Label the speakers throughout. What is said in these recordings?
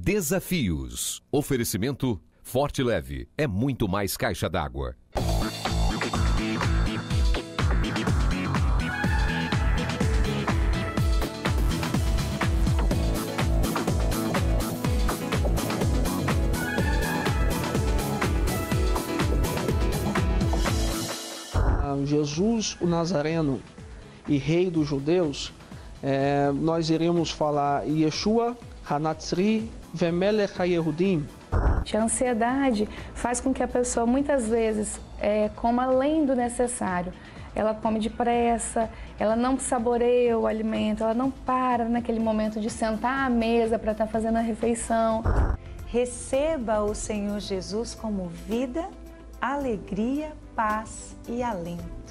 Speaker 1: Desafios. Oferecimento Forte Leve. É muito mais caixa d'água.
Speaker 2: Jesus, o Nazareno e Rei dos Judeus, nós iremos falar Yeshua Hanatzri Vemelech HaYehudim.
Speaker 3: A ansiedade faz com que a pessoa muitas vezes coma além do necessário. Ela come depressa, ela não saboreia o alimento, ela não para naquele momento de sentar à mesa para estar fazendo a refeição.
Speaker 4: Receba o Senhor Jesus como vida, alegria, paz e alento.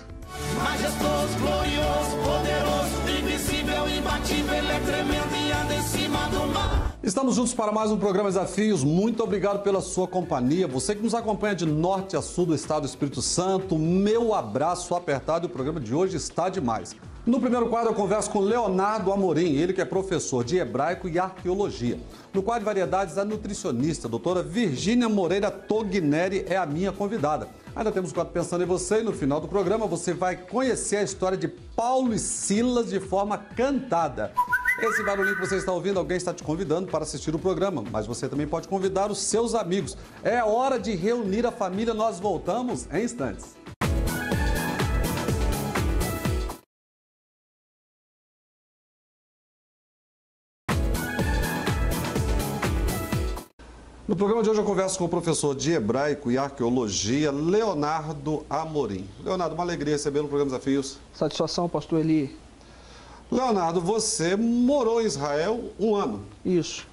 Speaker 5: Majestoso, glorioso, poderoso, invisível, imbatível, ele é tremendo e anda em cima do mar.
Speaker 6: Estamos juntos para mais um programa Desafios. Muito obrigado pela sua companhia. Você que nos acompanha de norte a sul do estado do Espírito Santo, meu abraço apertado. O programa de hoje está demais. No primeiro quadro eu converso com Leonardo Amorim, ele que é professor de hebraico e arqueologia. No quadro de variedades, a nutricionista, a doutora Virgínia Moreira Togneri é a minha convidada. Ainda temos o quadro Pensando em Você e no final do programa você vai conhecer a história de Paulo e Silas de forma cantada. Esse barulhinho que você está ouvindo, alguém está te convidando para assistir o programa, mas você também pode convidar os seus amigos. É hora de reunir a família, nós voltamos em instantes. No programa de hoje eu converso com o professor de hebraico e arqueologia, Leonardo Amorim. Leonardo, uma alegria receber no programa Desafios.
Speaker 2: Satisfação, pastor Eli.
Speaker 6: Leonardo, você morou em Israel um ano.
Speaker 2: Isso.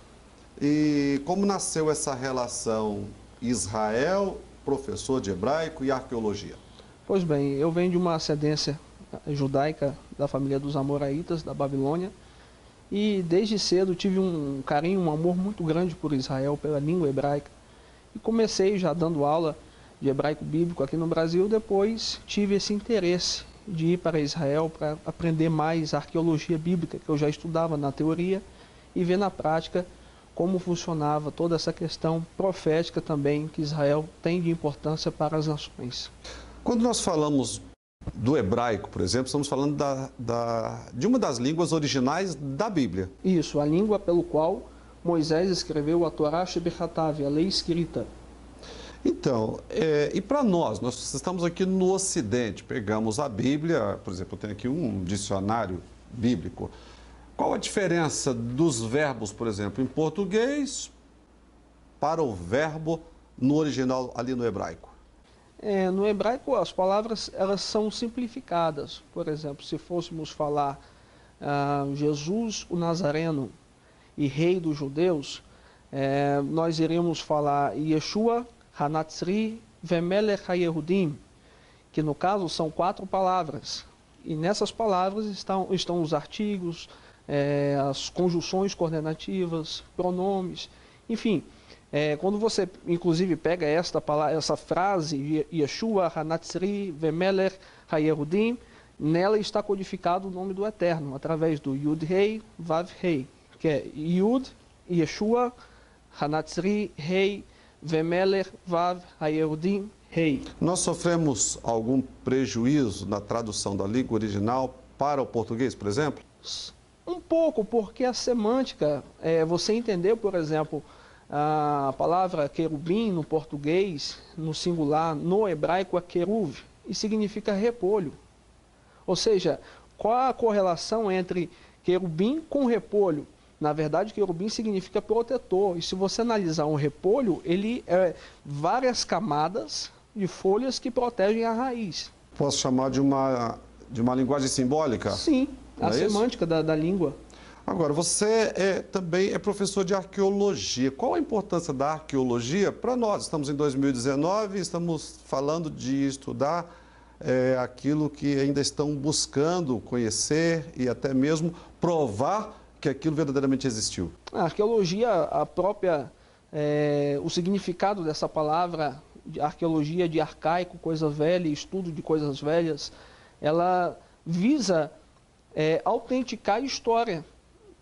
Speaker 6: E como nasceu essa relação Israel, professor de hebraico e arqueologia?
Speaker 2: Pois bem, eu venho de uma ascendência judaica da família dos Amoraitas, da Babilônia. E desde cedo tive um carinho, um amor muito grande por Israel, pela língua hebraica. E comecei já dando aula de hebraico bíblico aqui no Brasil. Depois tive esse interesse de ir para Israel para aprender mais arqueologia bíblica, que eu já estudava na teoria, e ver na prática como funcionava toda essa questão profética também que Israel tem de importância para as nações.
Speaker 6: Quando nós falamos do hebraico, por exemplo, estamos falando de uma das línguas originais da Bíblia.
Speaker 2: Isso, a língua pelo qual Moisés escreveu a Torá Shebechatav, a lei escrita.
Speaker 6: Então, e para nós estamos aqui no Ocidente, pegamos a Bíblia, por exemplo, eu tenho aqui um dicionário bíblico. Qual a diferença dos verbos, por exemplo, em português para o verbo no original ali no hebraico?
Speaker 2: No hebraico as palavras elas são simplificadas. Por exemplo, se fôssemos falar Jesus, o Nazareno e Rei dos Judeus, nós iríamos falar Yeshua Hanatzri Vemelech HaYehudim, que no caso são 4 palavras. E nessas palavras estão os artigos, as conjunções coordenativas, pronomes, enfim. Quando você, inclusive, pega essa frase, Yeshua Hanatzri Vemelech HaYehudim, nela está codificado o nome do Eterno, através do Yud-Rei, Vav-Rei, que é Yud, Yeshua, Hanatzri, Rei, Vemelech, Vav, HaYehudim, Rei.
Speaker 6: Nós sofremos algum prejuízo na tradução da língua original para o português, por exemplo?
Speaker 2: Um pouco, porque a semântica, você entendeu, por exemplo, a palavra querubim no português, no singular, no hebraico é queruv, e significa repolho. Ou seja, qual a correlação entre querubim com repolho? Na verdade, querubim significa protetor, e se você analisar um repolho, ele é várias camadas de folhas que protegem a raiz.
Speaker 6: Posso chamar de uma linguagem simbólica?
Speaker 2: Sim, a semântica da língua.
Speaker 6: Agora, você também é professor de arqueologia. Qual a importância da arqueologia para nós? Estamos em 2019, estamos falando de estudar aquilo que ainda estão buscando conhecer e até mesmo provar que aquilo verdadeiramente existiu.
Speaker 2: A arqueologia, o significado dessa palavra, de arqueologia, de arcaico, coisa velha, estudo de coisas velhas, ela visa autenticar a história.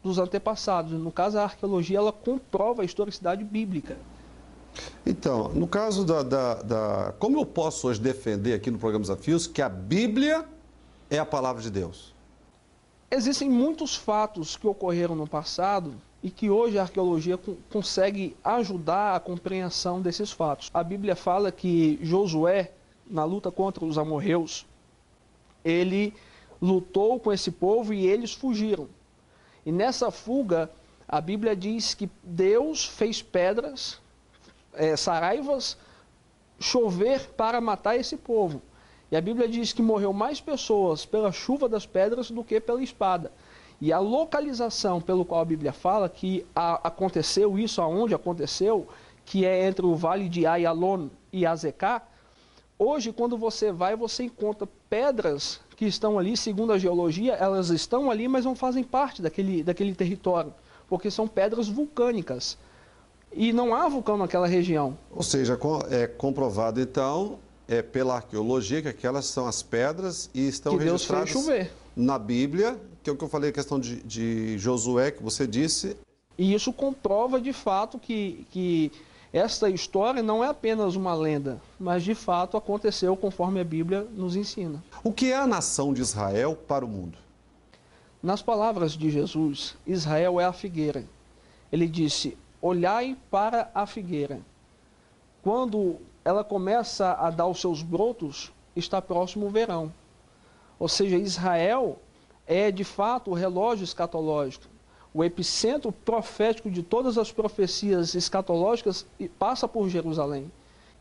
Speaker 2: dos antepassados. No caso, a arqueologia, ela comprova a historicidade bíblica.
Speaker 6: Então, no caso como eu posso hoje defender aqui no programa Desafios que a Bíblia é a palavra de Deus?
Speaker 2: Existem muitos fatos que ocorreram no passado e que hoje a arqueologia consegue ajudar a compreensão desses fatos. A Bíblia fala que Josué, na luta contra os amorreus, ele lutou com esse povo e eles fugiram. E nessa fuga, a Bíblia diz que Deus fez pedras, saraivas, chover para matar esse povo. E a Bíblia diz que morreu mais pessoas pela chuva das pedras do que pela espada. E a localização pelo qual a Bíblia fala que aconteceu isso, aonde aconteceu, que é entre o vale de Ayalon e Azeká, hoje quando você vai, você encontra pedras que estão ali, segundo a geologia, elas estão ali, mas não fazem parte daquele território, porque são pedras vulcânicas. E não há vulcão naquela região.
Speaker 6: Ou seja, é comprovado então pela arqueologia que aquelas são as pedras e estão
Speaker 2: que
Speaker 6: registradas
Speaker 2: Deus fez chover
Speaker 6: na Bíblia, que é o que eu falei, a questão de Josué, que você disse.
Speaker 2: E isso comprova de fato que esta história não é apenas uma lenda, mas de fato aconteceu conforme a Bíblia nos ensina.
Speaker 6: O que é a nação de Israel para o mundo?
Speaker 2: Nas palavras de Jesus, Israel é a figueira. Ele disse: olhai para a figueira. Quando ela começa a dar os seus brotos, está próximo o verão. Ou seja, Israel é de fato o relógio escatológico. O epicentro profético de todas as profecias escatológicas passa por Jerusalém.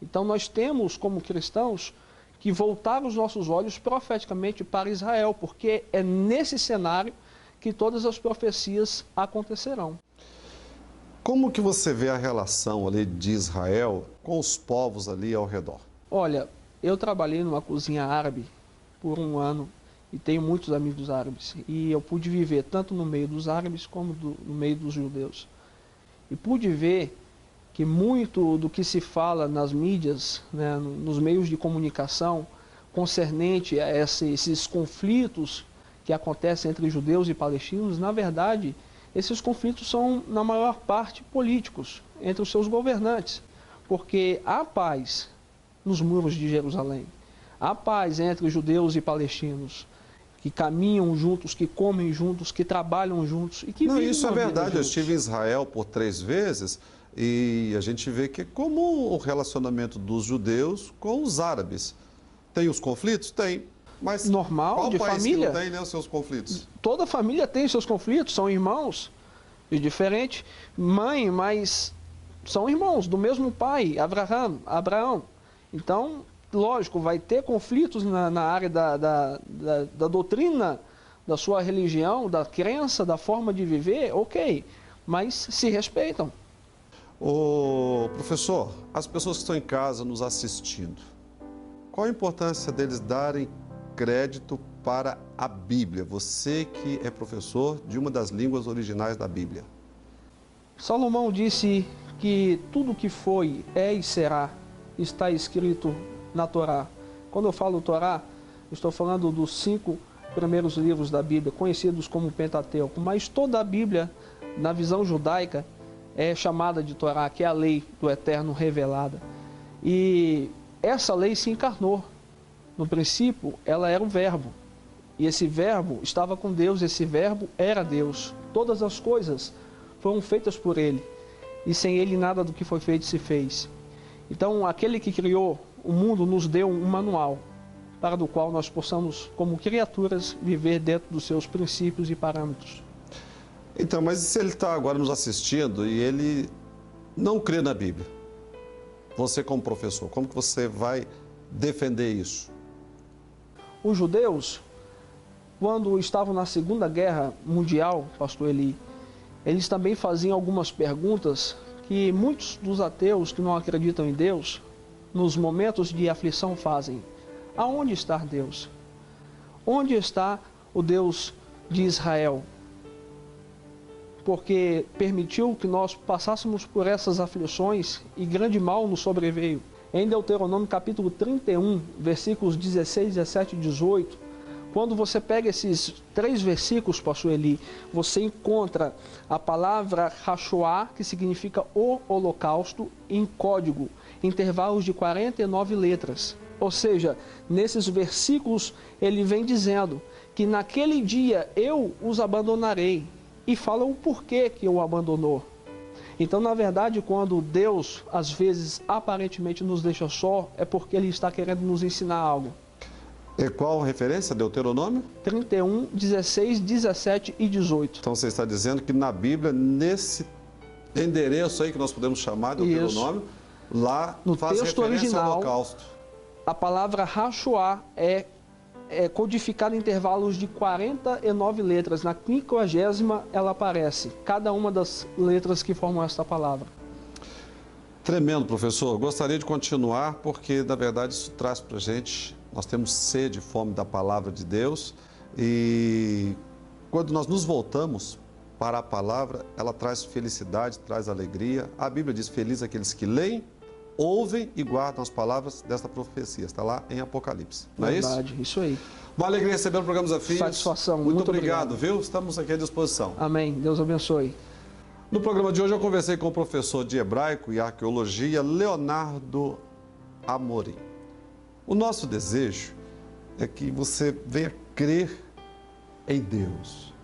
Speaker 2: Então nós temos, como cristãos, que voltar os nossos olhos profeticamente para Israel, porque é nesse cenário que todas as profecias acontecerão.
Speaker 6: Como que você vê a relação ali de Israel com os povos ali ao redor?
Speaker 2: Olha, eu trabalhei numa cozinha árabe por 1 ano e tenho muitos amigos árabes. E eu pude viver tanto no meio dos árabes como no meio dos judeus. E pude ver que muito do que se fala nas mídias, né, nos meios de comunicação, concernente a esses conflitos que acontecem entre judeus e palestinos, na verdade, esses conflitos são, na maior parte, políticos, entre os seus governantes. Porque há paz nos muros de Jerusalém. Há paz entre judeus e palestinos, que caminham juntos, que comem juntos, que trabalham juntos e que vivem.
Speaker 6: Isso é verdade. Eu
Speaker 2: juntos.
Speaker 6: estive em Israel por 3 vezes e a gente vê que é como o relacionamento dos judeus com os árabes. Tem os conflitos? Tem. Mas
Speaker 2: normal,
Speaker 6: qual
Speaker 2: de
Speaker 6: país
Speaker 2: família?
Speaker 6: que não tem, né, os seus conflitos?
Speaker 2: Toda família tem seus conflitos, são irmãos, e diferente. Mãe, mas são irmãos do mesmo pai, Abraão. Então, lógico, vai ter conflitos na área da doutrina, da sua religião, da crença, da forma de viver, ok, mas se respeitam.
Speaker 6: Ô, professor, as pessoas que estão em casa nos assistindo, qual a importância deles darem crédito para a Bíblia? Você que é professor de uma das línguas originais da Bíblia.
Speaker 2: Salomão disse que tudo que foi, é e será, está escrito na Torá. Quando eu falo Torá, estou falando dos 5 primeiros livros da Bíblia, conhecidos como Pentateuco, mas toda a Bíblia, na visão judaica, é chamada de Torá, que é a lei do Eterno revelada. E essa lei se encarnou. No princípio, ela era o Verbo. E esse Verbo estava com Deus, esse Verbo era Deus. Todas as coisas foram feitas por Ele. E sem Ele nada do que foi feito se fez. Então, aquele que criou o mundo nos deu um manual para do qual nós possamos, como criaturas, viver dentro dos seus princípios e parâmetros.
Speaker 6: Então, mas se ele está agora nos assistindo e ele não crê na Bíblia? Você como professor, como que você vai defender isso?
Speaker 2: Os judeus, quando estavam na Segunda Guerra Mundial, pastor Eli, eles também faziam algumas perguntas que muitos dos ateus que não acreditam em Deus, nos momentos de aflição fazem. Aonde está Deus? Onde está o Deus de Israel? Porque permitiu que nós passássemos por essas aflições e grande mal nos sobreveio. Em Deuteronômio capítulo 31, versículos 16, 17 e 18, Quando você pega esses 3 versículos, pastor Eli, você encontra a palavra Hashoá, que significa o holocausto, em código, intervalos de 49 letras. Ou seja, nesses versículos ele vem dizendo que naquele dia eu os abandonarei. E fala o porquê que o abandonou. Então, na verdade, quando Deus, às vezes, aparentemente nos deixa só, é porque Ele está querendo nos ensinar algo.
Speaker 6: E qual referência? Deuteronômio?
Speaker 2: 31, 16, 17 e 18.
Speaker 6: Então você está dizendo que na Bíblia, nesse endereço aí que nós podemos chamar de Deuteronômio, lá
Speaker 2: no
Speaker 6: faz
Speaker 2: texto
Speaker 6: referência
Speaker 2: original,
Speaker 6: ao holocausto.
Speaker 2: A palavra Hashoá é codificada em intervalos de 49 letras. Na 50ª ela aparece, cada uma das letras que formam esta palavra.
Speaker 6: Tremendo, professor. Gostaria de continuar, porque, na verdade, isso traz para a gente, nós temos sede e fome da palavra de Deus, e quando nós nos voltamos para a palavra, ela traz felicidade, traz alegria. A Bíblia diz, feliz aqueles que leem, ouvem e guardam as palavras desta profecia. Está lá em Apocalipse. Não é isso?
Speaker 2: Verdade, isso aí.
Speaker 6: Uma alegria receber o programa Desafios.
Speaker 2: Satisfação.
Speaker 6: Muito obrigado, viu? Estamos aqui à disposição.
Speaker 2: Amém. Deus abençoe.
Speaker 6: No programa de hoje eu conversei com o professor de hebraico e arqueologia, Leonardo Amorim. O nosso desejo é que você venha crer em Deus.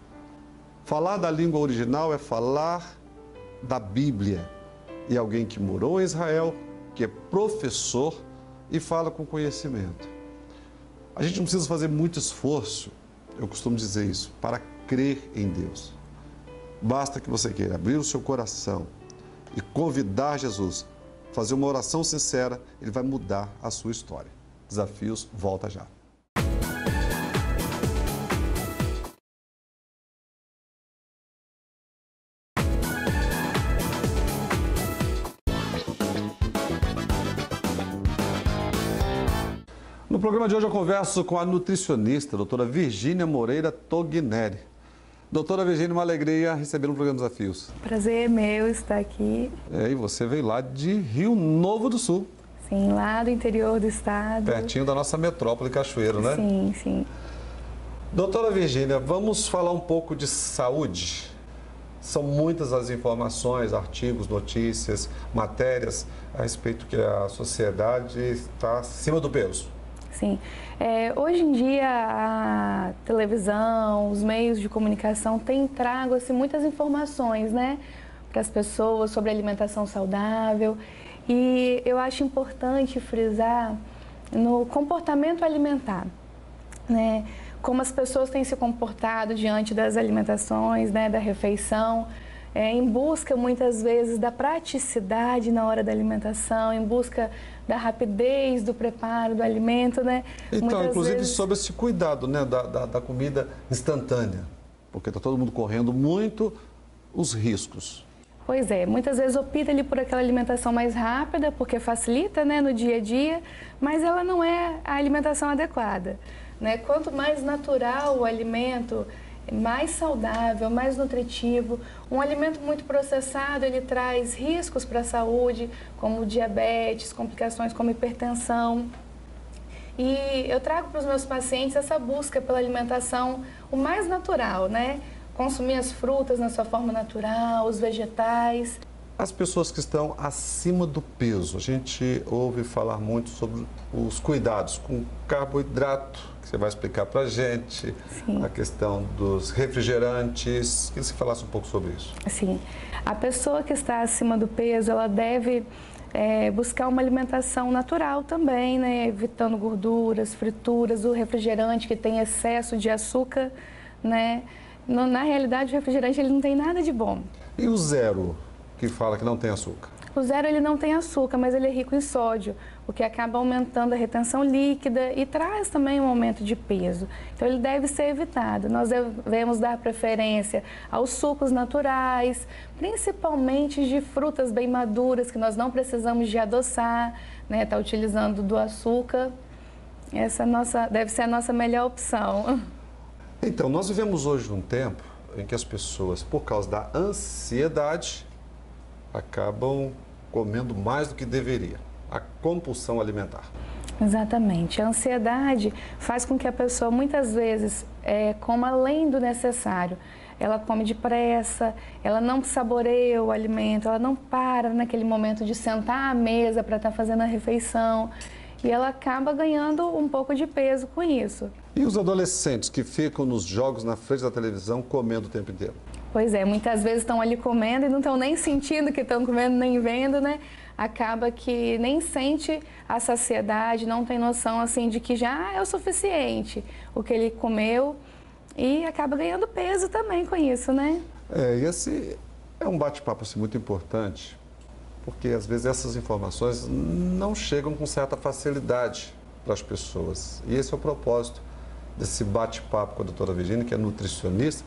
Speaker 6: Falar da língua original é falar da Bíblia. E alguém que morou em Israel, que é professor e fala com conhecimento. A gente não precisa fazer muito esforço, eu costumo dizer isso, para crer em Deus. Basta que você queira abrir o seu coração e convidar Jesus, fazer uma oração sincera, ele vai mudar a sua história. Desafios, volta já. No programa de hoje eu converso com a nutricionista, a doutora Virgínia Moreira Togneri. Doutora Virgínia, uma alegria receber no programa Desafios.
Speaker 3: Prazer é meu estar aqui.
Speaker 6: E você veio lá de Rio Novo do Sul.
Speaker 3: Sim, lá do interior do estado.
Speaker 6: Pertinho da nossa metrópole Cachoeiro, né?
Speaker 3: Sim, sim.
Speaker 6: Doutora Virgínia, vamos falar um pouco de saúde. São muitas as informações, artigos, notícias, matérias a respeito que a sociedade está acima do peso.
Speaker 3: Sim. Hoje em dia, a televisão, os meios de comunicação têm trago assim, muitas informações, né, para as pessoas sobre alimentação saudável. E eu acho importante frisar no comportamento alimentar, né, como as pessoas têm se comportado diante das alimentações, né, da refeição, em busca muitas vezes da praticidade na hora da alimentação, em busca da rapidez do preparo do alimento, né?
Speaker 6: Então,
Speaker 3: muitas
Speaker 6: inclusive
Speaker 3: vezes...
Speaker 6: sobre esse cuidado, né, da comida instantânea, porque está todo mundo correndo muito, os riscos.
Speaker 3: Pois é, muitas vezes opta ali por aquela alimentação mais rápida, porque facilita, né, no dia a dia, mas ela não é a alimentação adequada, né? Quanto mais natural o alimento, mais saudável, mais nutritivo. Um alimento muito processado, ele traz riscos para a saúde, como diabetes, complicações como hipertensão. E eu trago para os meus pacientes essa busca pela alimentação o mais natural, né? Consumir as frutas na sua forma natural, os vegetais.
Speaker 6: As pessoas que estão acima do peso, a gente ouve falar muito sobre os cuidados com carboidrato, que você vai explicar para a gente,
Speaker 3: Sim.
Speaker 6: A questão dos refrigerantes, que você falasse um pouco sobre isso.
Speaker 3: Sim, a pessoa que está acima do peso, ela deve buscar uma alimentação natural também, né? Evitando gorduras, frituras, o refrigerante que tem excesso de açúcar, né? Na realidade, o refrigerante ele não tem nada de bom.
Speaker 6: E o zero, que fala que não tem açúcar?
Speaker 3: O zero ele não tem açúcar, mas ele é rico em sódio, o que acaba aumentando a retenção líquida e traz também um aumento de peso. Então ele deve ser evitado. Nós devemos dar preferência aos sucos naturais, principalmente de frutas bem maduras, que nós não precisamos de adoçar, né? Tá utilizando do açúcar. Essa deve ser a nossa melhor opção.
Speaker 6: Então, nós vivemos hoje num tempo em que as pessoas, por causa da ansiedade, acabam comendo mais do que deveria. A compulsão alimentar.
Speaker 3: Exatamente. A ansiedade faz com que a pessoa muitas vezes coma além do necessário. Ela come depressa, ela não saboreia o alimento, ela não para naquele momento de sentar à mesa para estar fazendo a refeição. E ela acaba ganhando um pouco de peso com isso.
Speaker 6: E os adolescentes que ficam nos jogos na frente da televisão comendo o tempo inteiro?
Speaker 3: Pois é, muitas vezes estão ali comendo e não estão nem sentindo que estão comendo, nem vendo, né? Acaba que nem sente a saciedade, não tem noção assim de que já é o suficiente o que ele comeu e acaba ganhando peso também com isso, né?
Speaker 6: E esse é um bate-papo assim, muito importante, porque às vezes essas informações não chegam com certa facilidade para as pessoas. E esse é o propósito desse bate-papo com a doutora Virgínia, que é nutricionista,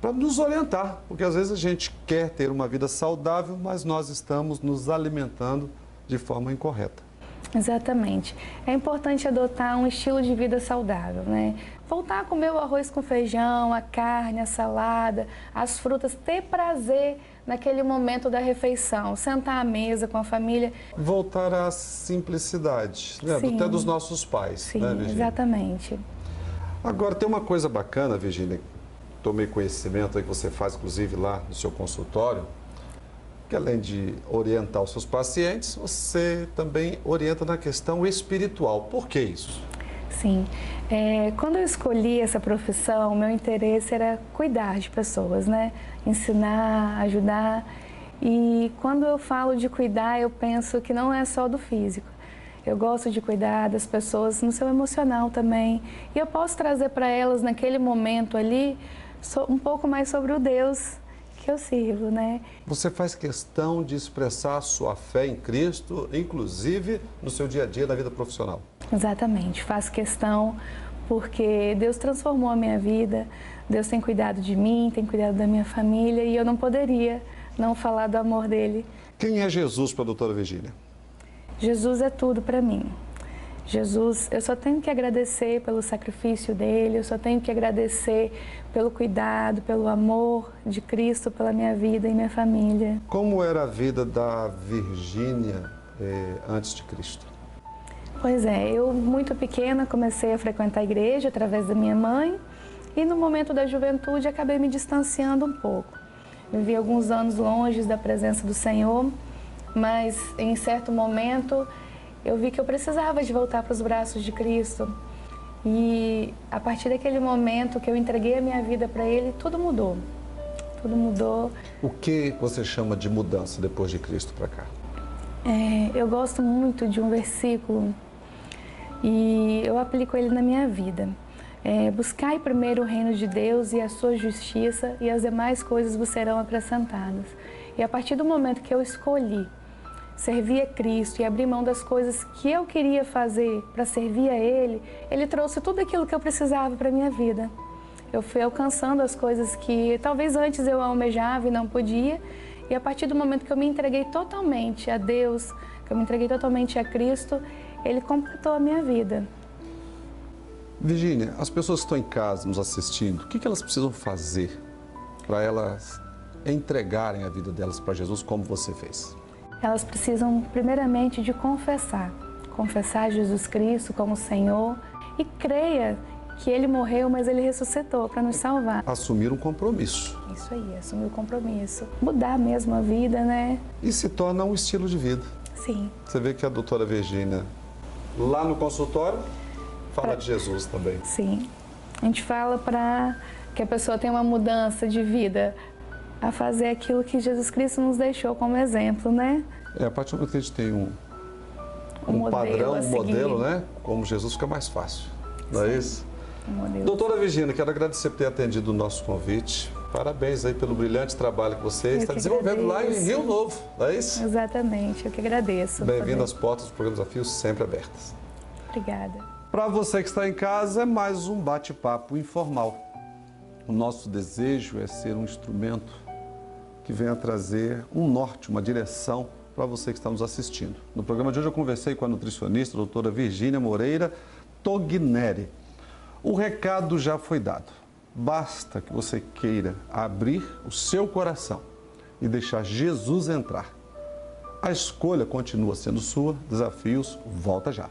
Speaker 6: para nos orientar, porque às vezes a gente quer ter uma vida saudável, mas nós estamos nos alimentando de forma incorreta.
Speaker 3: Exatamente. É importante adotar um estilo de vida saudável, né? Voltar a comer o arroz com feijão, a carne, a salada, as frutas, ter prazer naquele momento da refeição, sentar à mesa com a família.
Speaker 6: Voltar à simplicidade, né? Até dos nossos pais.
Speaker 3: Sim,
Speaker 6: né, Virgínia?
Speaker 3: Exatamente.
Speaker 6: Agora, tem uma coisa bacana, Virgínia, tomei conhecimento aí que você faz, inclusive, lá no seu consultório, que além de orientar os seus pacientes, você também orienta na questão espiritual. Por que isso?
Speaker 3: Sim. Quando eu escolhi essa profissão, meu interesse era cuidar de pessoas, né? Ensinar, ajudar. E quando eu falo de cuidar, eu penso que não é só do físico. Eu gosto de cuidar das pessoas no seu emocional também. E eu posso trazer para elas, naquele momento ali, um pouco mais sobre o Deus que eu sirvo, né?
Speaker 6: Você faz questão de expressar a sua fé em Cristo, inclusive no seu dia a dia, na vida profissional.
Speaker 3: Exatamente. Faço questão porque Deus transformou a minha vida, Deus tem cuidado de mim, tem cuidado da minha família e eu não poderia não falar do amor dele.
Speaker 6: Quem é Jesus para a doutora Virgínia?
Speaker 3: Jesus é tudo para mim. Jesus, eu só tenho que agradecer pelo sacrifício dele, eu só tenho que agradecer pelo cuidado, pelo amor de Cristo, pela minha vida e minha família.
Speaker 6: Como era a vida da Virgínia antes de Cristo?
Speaker 3: Pois é, eu muito pequena comecei a frequentar a igreja através da minha mãe e no momento da juventude acabei me distanciando um pouco. Vivi alguns anos longe da presença do Senhor, mas em certo momento eu vi que eu precisava de voltar para os braços de Cristo. E a partir daquele momento que eu entreguei a minha vida para Ele, tudo mudou. Tudo mudou.
Speaker 6: O que você chama de mudança depois de Cristo para cá?
Speaker 3: Eu gosto muito de um versículo e eu aplico ele na minha vida. Buscai primeiro o reino de Deus e a sua justiça e as demais coisas vos serão acrescentadas. E a partir do momento que eu escolhi servir a Cristo e abrir mão das coisas que eu queria fazer para servir a Ele, Ele trouxe tudo aquilo que eu precisava para a minha vida. Eu fui alcançando as coisas que talvez antes eu almejava e não podia, e a partir do momento que eu me entreguei totalmente a Deus, que eu me entreguei totalmente a Cristo, Ele completou a minha vida.
Speaker 6: Virgínia, as pessoas que estão em casa nos assistindo, o que elas precisam fazer para elas entregarem a vida delas para Jesus como você fez?
Speaker 3: Elas precisam primeiramente de confessar Jesus Cristo como Senhor e creia que Ele morreu, mas Ele ressuscitou para nos salvar.
Speaker 6: Assumir um compromisso.
Speaker 3: Isso aí, assumir o compromisso. Mudar mesmo a vida, né?
Speaker 6: E se torna um estilo de vida.
Speaker 3: Sim.
Speaker 6: Você vê que a doutora Virgínia, lá no consultório, fala de Jesus também.
Speaker 3: Sim. A gente fala para que a pessoa tenha uma mudança de vida, a fazer aquilo que Jesus Cristo nos deixou como exemplo, né?
Speaker 6: A partir do momento que a gente tem um
Speaker 3: modelo
Speaker 6: padrão, um modelo,
Speaker 3: seguir.
Speaker 6: né? Como Jesus, fica mais fácil. Não é isso?
Speaker 3: Modelo.
Speaker 6: Doutora Virgínia, quero agradecer por ter atendido o nosso convite. Parabéns aí pelo brilhante trabalho que você está desenvolvendo lá em Rio Novo, não é isso?
Speaker 3: Exatamente, eu que agradeço.
Speaker 6: Bem-vindo às portas do programa Desafios sempre abertas.
Speaker 3: Obrigada.
Speaker 6: Para você que está em casa, é mais um bate-papo informal. O nosso desejo é ser um instrumento que venha trazer um norte, uma direção para você que está nos assistindo. No programa de hoje eu conversei com a nutricionista, a doutora Virgínia Moreira Togneri. O recado já foi dado. Basta que você queira abrir o seu coração e deixar Jesus entrar. A escolha continua sendo sua. Desafios, volta já.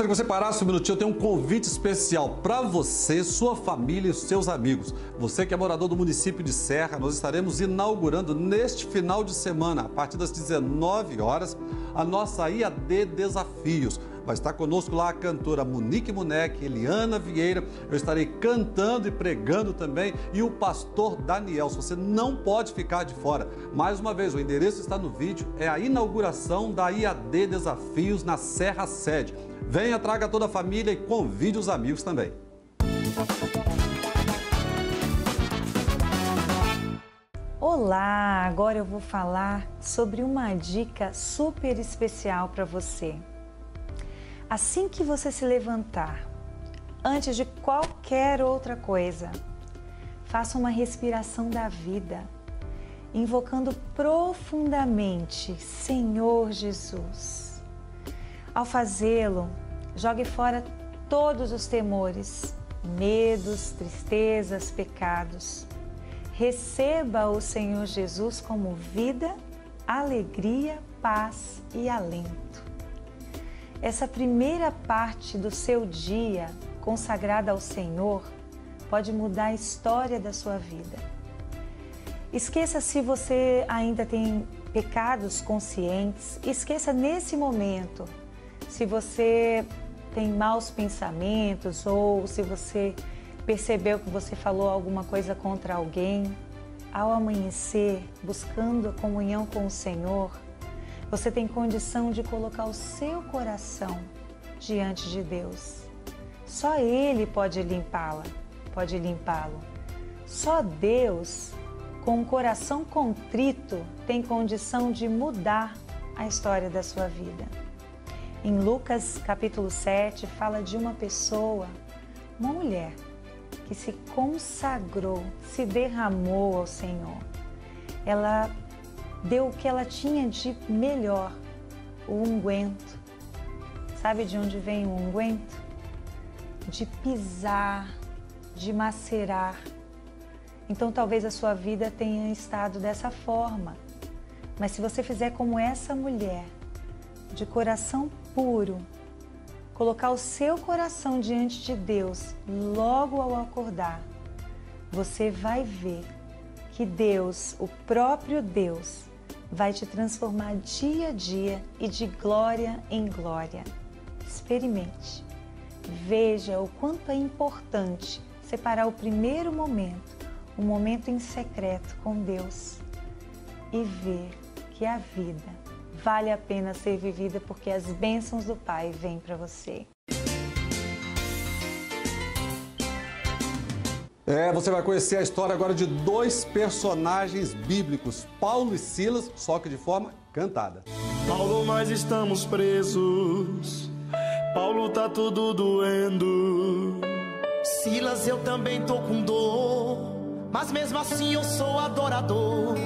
Speaker 6: gostaria que você parasse um minutinho. Eu tenho um convite especial para você, sua família e seus amigos. Você que é morador do município de Serra, nós estaremos inaugurando neste final de semana, a partir das 19 horas, a nossa IAD Desafios. Vai estar conosco lá a cantora Monique Muneck, Eliana Vieira, eu estarei cantando e pregando também, e o pastor Daniel. Você não pode ficar de fora. Mais uma vez, o endereço está no vídeo, é a inauguração da IAD Desafios na Serra Sede. Venha, traga toda a família e convide os amigos também.
Speaker 4: Olá, agora eu vou falar sobre uma dica super especial para você. Assim que você se levantar, antes de qualquer outra coisa, faça uma respiração da vida, invocando profundamente Senhor Jesus. Ao fazê-lo, jogue fora todos os temores, medos, tristezas, pecados. Receba o Senhor Jesus como vida, alegria, paz e alento. Essa primeira parte do seu dia consagrada ao Senhor pode mudar a história da sua vida. Esqueça se você ainda tem pecados conscientes, esqueça nesse momento se você tem maus pensamentos ou se você percebeu que você falou alguma coisa contra alguém. Ao amanhecer, buscando a comunhão com o Senhor, você tem condição de colocar o seu coração diante de Deus. Só Ele pode limpá-lo. Só Deus, com um coração contrito, tem condição de mudar a história da sua vida. Em Lucas capítulo 7, fala de uma pessoa, uma mulher, que se consagrou, se derramou ao Senhor. Ela deu o que ela tinha de melhor, o unguento. Sabe de onde vem o unguento? De pisar, de macerar. Então talvez a sua vida tenha estado dessa forma. Mas se você fizer como essa mulher, de coração puro, colocar o seu coração diante de Deus logo ao acordar, você vai ver que Deus, o próprio Deus, vai te transformar dia a dia e de glória em glória. Experimente. Veja o quanto é importante separar o primeiro momento, um momento em secreto com Deus, e ver que a vida vale a pena ser vivida porque as bênçãos do Pai vêm para você.
Speaker 6: Você vai conhecer a história agora de dois personagens bíblicos, Paulo e Silas, só que de forma cantada.
Speaker 5: Paulo, nós estamos presos. Paulo, tá tudo doendo. Silas, eu também tô com dor, mas mesmo assim eu sou adorador.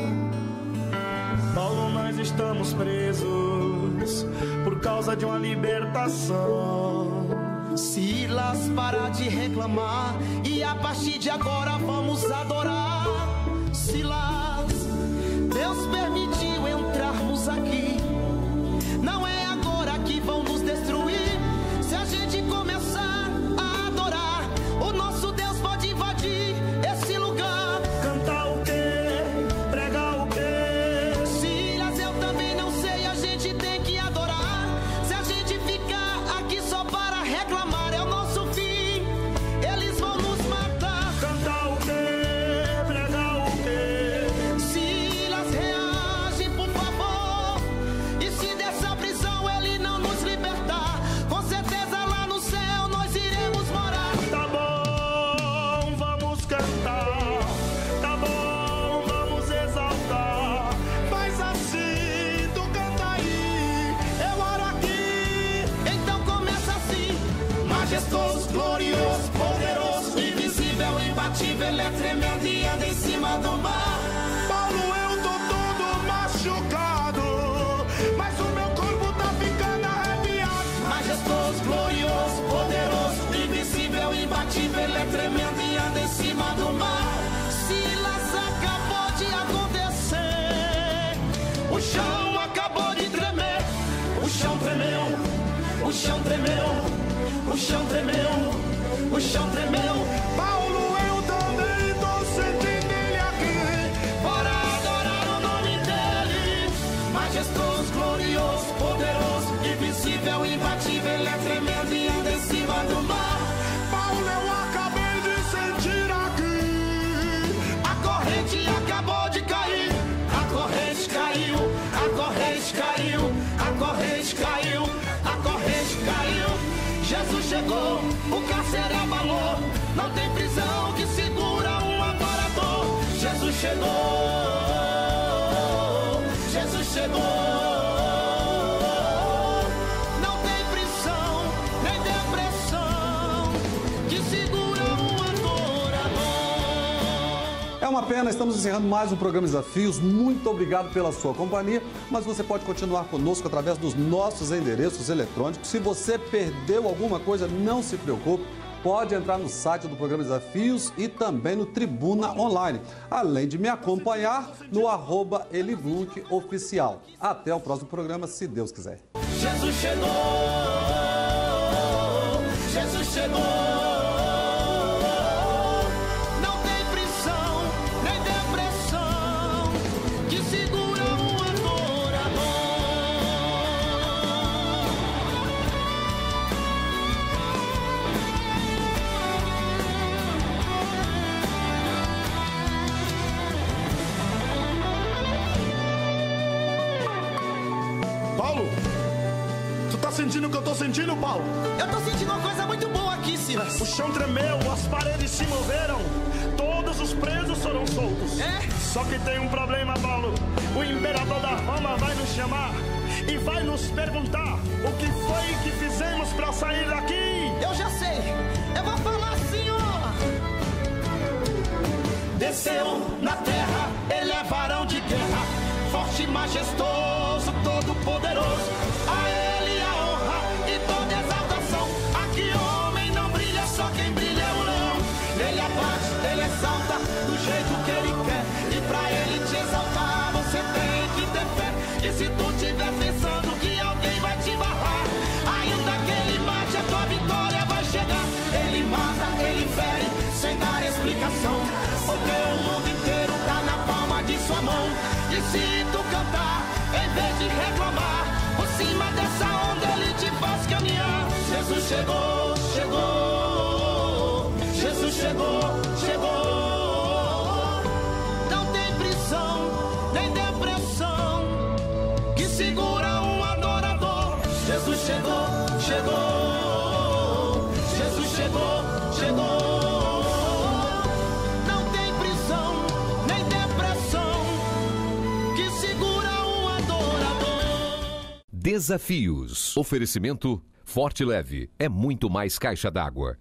Speaker 5: Paulo, nós estamos presos por causa de uma libertação. Silas, para de reclamar e a partir de agora vamos adorar. Silas, Deus permitiu entrarmos aqui. Não é agora que vão nos destruir. Se a gente começar a adorar, o nosso Deus pode invadir esse lugar. Cantar o quê? Pregar o quê? Silas, eu também não sei, a gente tem que adorar. Se a gente ficar aqui só para reclamar, é o nosso fim, eles vão nos matar. Cantar o quê? Pregar o quê? Silas, reage, por favor. E se dessa prisão ele não nos libertar, com certeza lá no céu nós iremos morar. Tá bom, vamos cantar. Tá bom, vamos exaltar. Faz assim, tu canta aí, eu oro aqui. Então começa assim: majestoso, glorioso, poderoso, invisível, imbatível, ele é tremendo e anda em cima do mar. Paulo, eu tô todo machucado, mas o meu corpo tá ficando arrepiado. Majestoso, glorioso, poderoso, invisível, imbatível, ele é tremendo e anda em cima do mar. Silas, acabou de acontecer, o chão acabou de tremer, o chão tremeu, o chão tremeu. Jesus chegou, o cárcere abalou, não tem prisão que segura um adorador. Jesus chegou, Jesus chegou, não tem prisão nem depressão que segura um adorador.
Speaker 6: É uma pena, estamos encerrando mais um programa Desafios. Muito obrigado pela sua companhia, mas você pode continuar conosco através dos nossos endereços eletrônicos. Se você perdeu alguma coisa, não se preocupe. Pode entrar no site do programa Desafios e também no Tribuna Online, além de me acompanhar no @EliBlunk_oficial. Até o próximo programa, se Deus quiser.
Speaker 5: Jesus chegou, Jesus chegou, não tem prisão nem depressão que segura um adorador.
Speaker 7: Paulo, tu tá sentindo o que eu tô sentindo, Paulo?
Speaker 5: Eu tô sentindo uma coisa muito boa aqui, Silas.
Speaker 7: O chão tremeu, as paredes se moveram, todos os presos foram soltos.
Speaker 5: É?
Speaker 7: Só que tem um problema, Paulo. O imperador da Roma vai nos chamar e vai nos perguntar o que foi que fizemos pra sair daqui.
Speaker 5: Eu já sei, eu vou falar assim, ó. Desceu na terra, ele é varão de guerra, forte, majestoso, todo poderoso. A ele a honra e toda exaltação. Aqui homem não brilha, só quem brilha é o leão. Ele abate, ele exalta do jeito que ele quer. E pra ele te exaltar, você tem que ter fé. E se tu tiver pensando que alguém vai te barrar, ainda que ele mate, a tua vitória vai chegar. Ele mata, ele fere, sem dar explicação, porque o mundo inteiro tá na palma de sua mão. E se tu cantar, em vez de reclamar, por cima dessa onda ele te faz caminhar. Jesus chegou, chegou, Jesus chegou, chegou. Não tem prisão, nem depressão que segura um adorador. Jesus chegou, chegou, Jesus chegou, chegou. Não tem prisão, nem depressão que segura um adorador.
Speaker 1: Desafios. Oferecimento Forte Leve é muito mais caixa d'água.